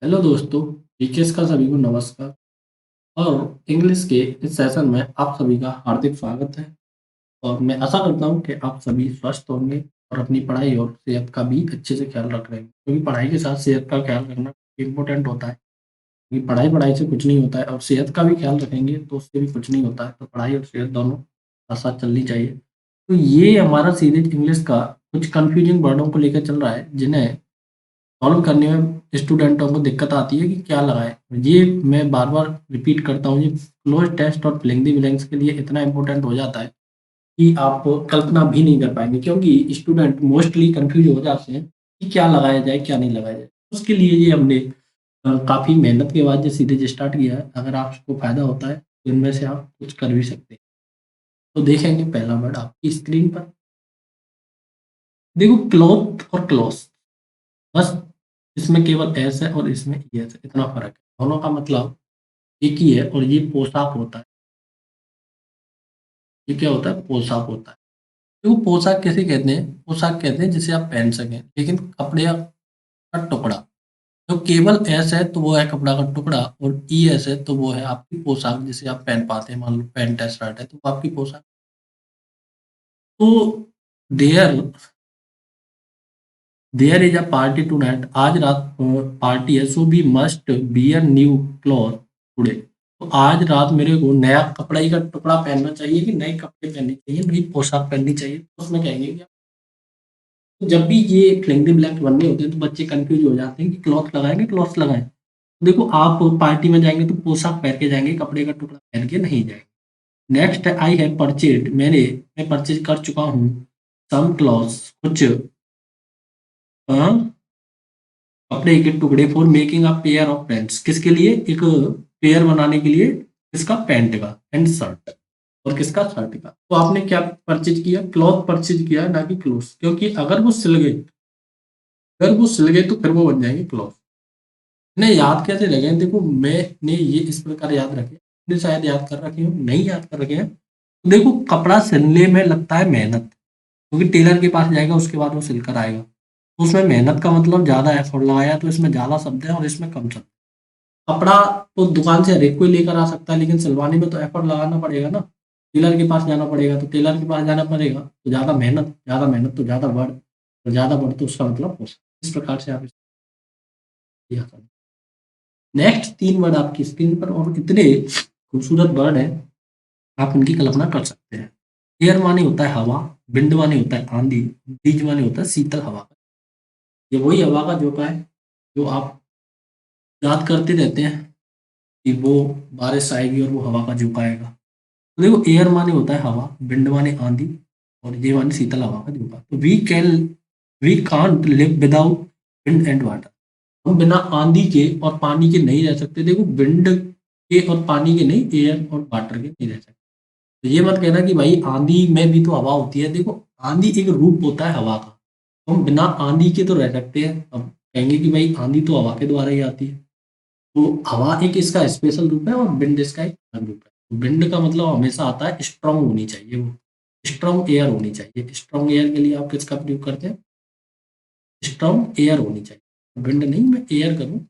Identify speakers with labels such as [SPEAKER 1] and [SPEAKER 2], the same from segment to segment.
[SPEAKER 1] Hello दोस्तों, GKS का सभी को नमस्कार। और इंग्लिश के इस सेशन में आप सभी का हार्दिक स्वागत है। और मैं आशा करता हूँ कि आप सभी स्वस्थ होंगे और अपनी पढ़ाई और सेहत का भी अच्छे से ख्याल रख रहे हैं, क्योंकि पढ़ाई के साथ सेहत का ख्याल रखना इम्पोर्टेंट होता है। क्योंकि पढ़ाई पढ़ाई से कुछ नहीं होता है, और सेहत का भी ख्याल रखेंगे तो उससे भी कुछ नहीं होता है। तो पढ़ाई और सेहत दोनों साथ साथ चलनी चाहिए। तो ये हमारा सीरीज इंग्लिश का कुछ कंफ्यूजिंग वर्डों को लेकर चल रहा है, जिन्हें सॉल्व करने में स्टूडेंटों को दिक्कत आती है कि क्या लगाएँ। ये मैं बार-बार रिपीट करता हूँ, ये क्लोज़ टेस्ट और फिल इन द ब्लैंक्स के लिए इतना इम्पोर्टेंट हो जाता है कि आप कल्पना भी नहीं कर पाएँगे, क्योंकि स्टूडेंट मोस्टली कन्फ्यूज़ हो जाते हैं कि क्या लगाया जाए, क्या नहीं लगाया जाए। उसके लिए ये हमने काफ़ी मेहनत के बाद ये सीरीज़ स्टार्ट किया है। अगर आपको फ़ायदा होता है, तो इनमें से आप कुछ कर भी सकते हैं। तो देखेंगे पहला वर्ड आपकी स्क्रीन पर। देखो, क्लॉथ और क्लॉथ्स, बस इसमें केवल एस है और इसमें ईएस है, इतना फ़र्क है। दोनों का मतलब एक ही है, और ये पोशाक होता है। ये क्या होता है? पोशाक होता है। तो पोशाक किसे कहते हैं? पोशाक कहते हैं जिसे आप पहन सकें। लेकिन कपड़े का टुकड़ा, जो केवल एस है तो वो है कपड़ा का टुकड़ा, और ई एस है तो वो है आपकी पोशाक जिसे आप पहन पाते हैं। मान लो पैंट है, शर्ट है, तो वो आपकी पोशाक। तो there there is a party tonight, आज रात पार्टी है। So we must wear new cloth today, तो आज रात मेरे को नया कपड़ा ही का टुकड़ा पहनना चाहिए, कि नए कपड़े पहनने चाहिए, नई पोशाक पहननी चाहिए। तो उसमें कहेंगे कि तो जब भी ये फ्लिंग द ब्लैंक बनने होते हैं तो बच्चे कंफ्यूज हो जाते हैं कि क्लॉथ लगाएंगे, क्लॉथ लगाएं। देखो, आप पार्टी में जाएंगे तो पोशाक पहन के जाएंगे, कपड़े का टुकड़ा पहन के नहीं जाएंगे। नेक्स्ट, आई हैव परचेज, मैं परचेज कर चुका हूँ सम क्लॉथ्स, कुछ कपड़े के टुकड़े, for making a pair of pants, किसके लिए? एक पेयर बनाने के लिए। किसका? पैंट का एंड शर्ट। और किसका? शर्ट का। तो आपने क्या परचेज किया? क्लॉथ परचेज किया, ना कि क्लोथ्स, क्योंकि अगर वो सिल गए तो फिर वो बन जाएंगे क्लॉथ। इन्हें याद कैसे रखे? देखो, मैंने ये इस प्रकार याद रखे, आपने शायद याद कर रखे हो, नहीं याद कर रखे हैं। तो देखो, कपड़ा सिलने में लगता है मेहनत, क्योंकि टेलर के पास जाएगा, उसके बाद वो सिलकर आएगा। तो उसमें मेहनत का मतलब ज़्यादा एफर्ट लगाया, तो इसमें ज़्यादा शब्द है और इसमें कम शब्द। कपड़ा तो दुकान से हर एक कोई लेकर आ सकता है, लेकिन सिलवाने में तो एफर्ट लगाना पड़ेगा ना। टेलर के पास जाना पड़ेगा, तो टेलर के पास जाना पड़ेगा तो ज़्यादा मेहनत तो ज़्यादा वर्ड, और ज़्यादा वर्ड तो उसका मतलब पोषण। इस प्रकार से आप इसको। नेक्स्ट 3 वर्ड आपकी स्क्रीन पर, और इतने खूबसूरत वर्ड हैं, आप इनकी कल्पना कर सकते हैं। एयर माने होता है हवा, विंड माने होता है आंधी, ब्रीज माने होता है शीतल हवा। ये वही हवा का झोंका है जो आप याद करते रहते हैं कि वो बारिश आएगी और वो हवा का झोंका आएगा। तो देखो, एयर माने होता है हवा, विंड माने आंधी, और ये माने शीतल हवा का झोंका। तो we can't live without wind and water, हम बिना आंधी के और पानी के नहीं रह सकते। देखो, विंड के और पानी के नहीं, एयर और वाटर के नहीं रह सकते। तो ये मत कहना कि भाई आंधी में भी तो हवा होती है। देखो, आंधी एक रूप होता है हवा का, तो हम बिना आंधी के तो रह सकते हैं। अब कहेंगे कि भाई आंधी तो हवा के द्वारा ही आती है। तो हवा एक इसका स्पेशल रूप है, और विंड इसका एक अलग रूप है। तो विंड का मतलब हमेशा आता है स्ट्रांग होनी चाहिए, वो स्ट्रांग एयर होनी चाहिए। स्ट्रांग एयर के लिए आप किसका प्रयोग करते हैं? स्ट्रांग एयर होनी चाहिए, विंड नहीं। मैं एयर करूँ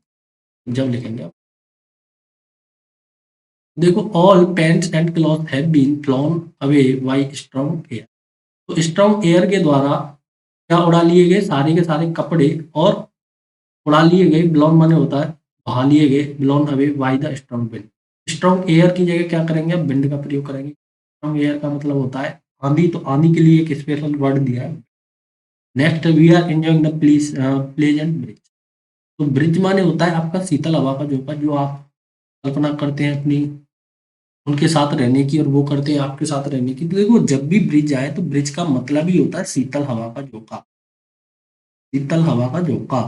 [SPEAKER 1] जब लिखेंगे आप। देखो, all paints and cloth have been flown away by strong air, तो स्ट्रांग एयर के द्वारा क्या उड़ा लिए गए? सारे के सारे कपड़े, और उड़ा लिए गए, ब्लोन माने होता है बहा लिए गए, blown away by the strong wind. Strong air की जगह क्या करेंगे? अब विंड का प्रयोग करेंगे। स्ट्रांग एयर का मतलब होता है आंधी, तो आंधी के लिए एक स्पेशल वर्ड दिया है। Next, we are enjoying the pleasant breeze, तो ब्रिज माने होता है आपका शीतल हवा का झोंका, जो आप कल्पना करते हैं अपनी उनके साथ रहने की, और वो करते हैं आपके साथ रहने की। तो देखो, जब भी ब्रिज आए तो ब्रिज का मतलब ही होता है शीतल हवा का झोंका, शीतल हवा का झोंका।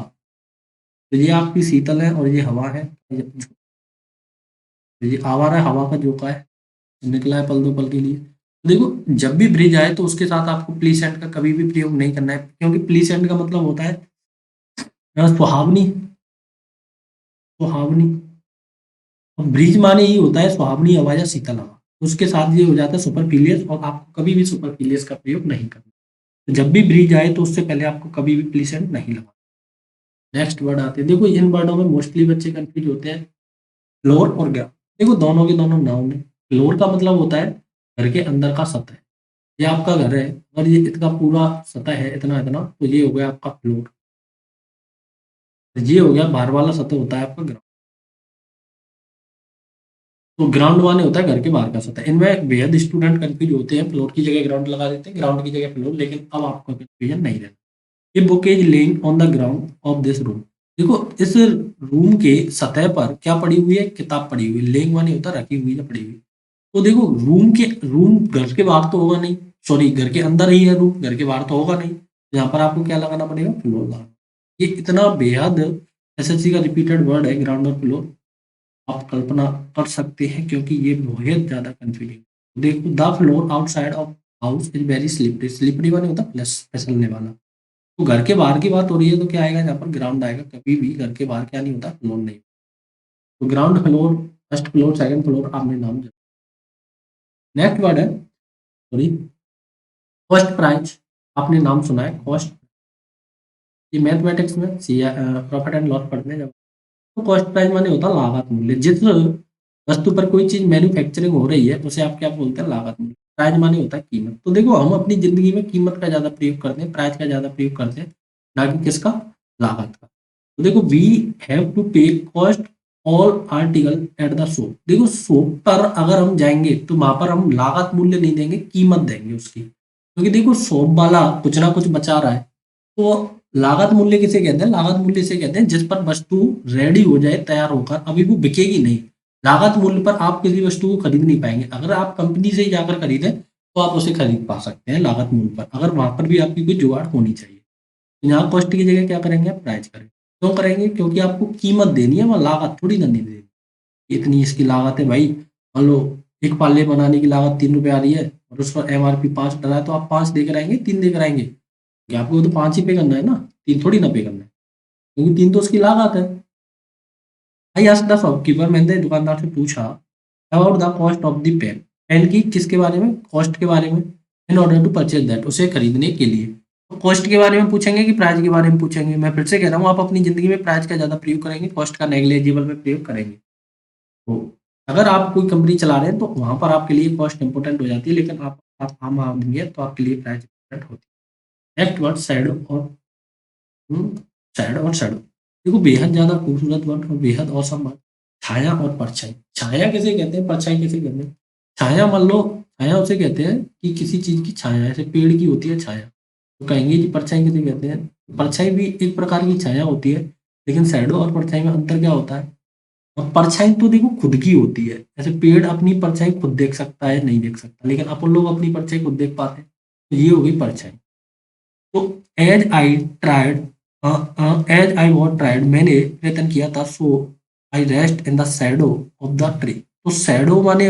[SPEAKER 1] तो ये आपकी शीतल है और ये हवा है। ये आवारा हवा का झोंका है, निकला है पल दो पल के लिए। देखो, जब भी ब्रिज आए तो उसके साथ आपको प्लीसेंट का कभी भी प्रयोग नहीं करना है, क्योंकि प्लीसेंट का मतलब होता है सुहावनी, सुहावनी। और ब्रिज माने ही होता है सुहावनी हवा या शीतल हवा। उसके साथ ये हो जाता है सुपरफिलियस, और आपको कभी भी सुपरफिलियस का प्रयोग नहीं करना। तो जब भी ब्रिज आए तो उससे पहले आपको कभी भी प्लीसेंट नहीं लगाना। नेक्स्ट वर्ड आते हैं, देखो इन वर्डों में मोस्टली बच्चे कंफ्यूज होते हैं, फ्लोर और ग्राउंड। देखो दोनों के दोनों नाउन है। फ्लोर का मतलब होता है घर के अंदर का सतह। ये आपका घर है, अगर ये इतना पूरा सतह है इतना इतना, तो ये हो गया आपका फ्लोर। ये हो गया बाहर वाला सतह होता है आपका ग्राउंड। तो ग्राउंड माने होता है घर के बाहर का सतह। इनमें बेहद स्टूडेंट कंफ्यूज होते हैं, फ्लोर की जगह ग्राउंड लगा देते हैं, ग्राउंड की जगह फ्लोर, लेकिन अब आपको कंफ्यूजन नहीं रहना। ये book is laying on the ground of this room. देखो इस रूम के सतह पर क्या पड़ी हुई है, किताब पड़ी हुई है। लेइंग माने होता है रखी हुई है, पड़ी हुई। तो देखो रूम घर के बाहर तो होगा नहीं, सॉरी घर के अंदर ही है रूम, घर के बाहर तो होगा नहीं। यहाँ पर आपको क्या लगाना पड़ेगा, फ्लोर लगाना। ये इतना बेहद एसएससी का रिपीटेड वर्ड है ग्राउंड और फ्लोर, आप कल्पना कर सकते हैं, क्योंकि ये बहुत ज्यादा कंफ्यूजिंग। देखो the floor outside of house is very slippery. Slippery माने होता है फिसलने वाला। तो घर के बाहर की बात हो रही है तो क्या आएगा यहाँ पर, ग्राउंड आएगा। कभी भी घर के बाहर क्या नहीं होता, फ्लोर नहीं। तो ground floor, first floor, second floor आपने नाम। नेक्स्ट वर्ड है, सॉरी, कॉस्ट प्राइस। आपने नाम सुना है कॉस्ट। ये मैथमेटिक्स में प्रॉफिट एंड लॉस पढ़ते हैं जब, तो कॉस्ट प्राइस माने होता है लागत मूल्य। जिस वस्तु पर कोई चीज मैन्युफैक्चरिंग हो रही है उसे आप क्या बोलते हैं, लागत मूल्य। प्राइस माने होता है कीमत। तो देखो हम अपनी जिंदगी में कीमत का ज्यादा प्रयोग करते हैं, प्राइस का ज्यादा प्रयोग करते हैं, ना कि किसका, लागत का। तो देखो वी हैव टू पे cost all article at the shop. देखो शॉप पर अगर हम जाएंगे तो वहां पर हम लागत मूल्य नहीं देंगे, कीमत देंगे उसकी। क्योंकि देखो शॉप वाला कुछ ना कुछ बचा रहा है। तो लागत मूल्य किसे कहते हैं, लागत मूल्य से कहते हैं जिस पर वस्तु रेडी हो जाए, तैयार होकर, अभी वो बिकेगी नहीं। लागत मूल्य पर आप किसी वस्तु को खरीद नहीं पाएंगे। अगर आप कंपनी से ही जाकर खरीदें तो आप उसे खरीद पा सकते हैं लागत मूल्य पर, अगर वहां पर भी आपकी कोई जुगाड़ होनी चाहिए। तो यहाँ कॉस्ट की जगह क्या करेंगे, आप प्राइस करेंगे। क्यों करेंगे, क्योंकि आपको कीमत देनी है, वह लागत थोड़ी ना नहीं देनी। इतनी इसकी लागत है भाई, मान लो एक पाले बनाने की लागत 3 रुपये आ रही है और उस पर एमआरपी 5 डला है, तो आप 5 देकर आएंगे, 3 देकर आएंगे, कि आपको तो 5 ही पे करना है ना, 3 थोड़ी ना पे करना है, क्योंकि 3 तो उसकी लागत है। आई आस्क्ड द शॉपकीपर, मैंने दुकानदार से पूछा about the cost of the pen. Pen की किसके बारे में, कॉस्ट के बारे में। In order to purchase that, उसे खरीदने के लिए। तो कॉस्ट के बारे में पूछेंगे कि प्राइस के बारे में पूछेंगे। मैं फिर से कह रहा हूँ, आप अपनी जिंदगी में प्राइस का ज्यादा प्रयोग करेंगे, कॉस्ट का नेग्लेजिबल में प्रयोग करेंगे। तो अगर आप कोई कंपनी चला रहे हैं तो वहां पर आपके लिए कॉस्ट इंपोर्टेंट हो जाती है, लेकिन आप आम आदमी है तो आपके लिए प्राइस इंपोर्टेंट होती है। नेक्स्ट वर्ड शैडो और शैडो। देखो बेहद ज्यादा खूबसूरत वर्ड और बेहद औसम वर्ड, छाया और परछाई। छाया किसे कहते हैं, परछाई किसे कहते हैं। छाया मान लो, छाया उसे कहते हैं कि किसी चीज की छाया, जैसे पेड़ की होती है छाया, तो कहेंगे कि परछाई किसे कहते हैं। परछाई भी एक प्रकार की छाया होती है, लेकिन शैडो और परछाई में अंतर क्या होता है। और परछाई तो देखो खुद की होती है, जैसे पेड़ अपनी परछाई खुद देख सकता है, नहीं देख सकता, लेकिन अपन लोग अपनी परछाई खुद देख पाते हैं, तो ये हो गई परछाई। तो एज आई वॉज ट्राइड, मैंने प्रयत्न किया था, so I rest in the shadow of the tree. तो शैडो माने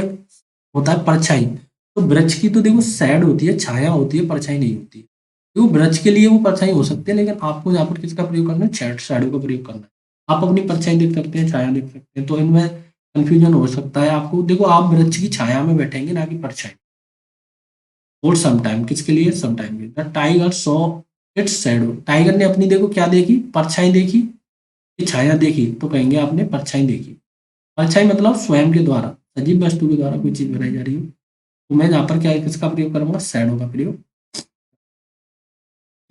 [SPEAKER 1] होता है परछाई। तो वृक्ष की तो देखो शैड होती है, छाया होती है, परछाई नहीं होती है। तो वृक्ष के लिए वो परछाई हो सकती है, लेकिन आपको यहाँ पर किसका प्रयोग करना है, शैडो का प्रयोग करना है। आप अपनी परछाई देख सकते हैं, छाया देख सकते हैं, तो इनमें कंफ्यूजन हो सकता है आपको। देखो आप वृक्ष की छाया में बैठेंगे, ना कि परछाई। और समटाइम किसके लिए, समटाइम के। The tiger saw it's shadow, tiger ने अपनी देखो क्या देखी, परछाई देखी, कि छाया देखी, तो कहेंगे आपने परछाई देखी। परछाई मतलब स्वयं के द्वारा, सजीव वस्तु के द्वारा कोई चीज बनाई जा रही हो। तो मैं यहाँ पर क्या किसका प्रयोग करूंगा, शैडो का प्रयोग।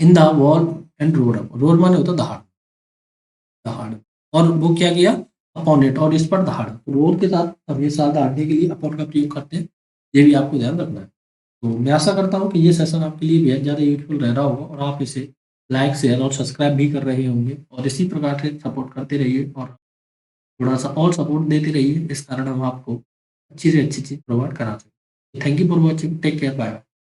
[SPEAKER 1] In the wall and road, road माने होता दहाड़, दहाड़। और वो क्या किया, अपॉन इट, और इस पर दहाड़। रोड के साथ हमेशा दहाड़ने के लिए अपॉन का प्रयोग करते हैं, ये भी आपको ध्यान रखना है। तो मैं आशा करता हूँ कि ये सेशन आपके लिए बेहद ज़्यादा यूजफुल रह रहा होगा, और आप इसे लाइक शेयर और सब्सक्राइब भी कर रहे होंगे, और इसी प्रकार से सपोर्ट करते रहिए, और थोड़ा सा और सपोर्ट देते रहिए, इस कारण हम आपको अच्छी से अच्छी चीज़ प्रोवाइड करा सकें। Thank you for watching, take care, bye.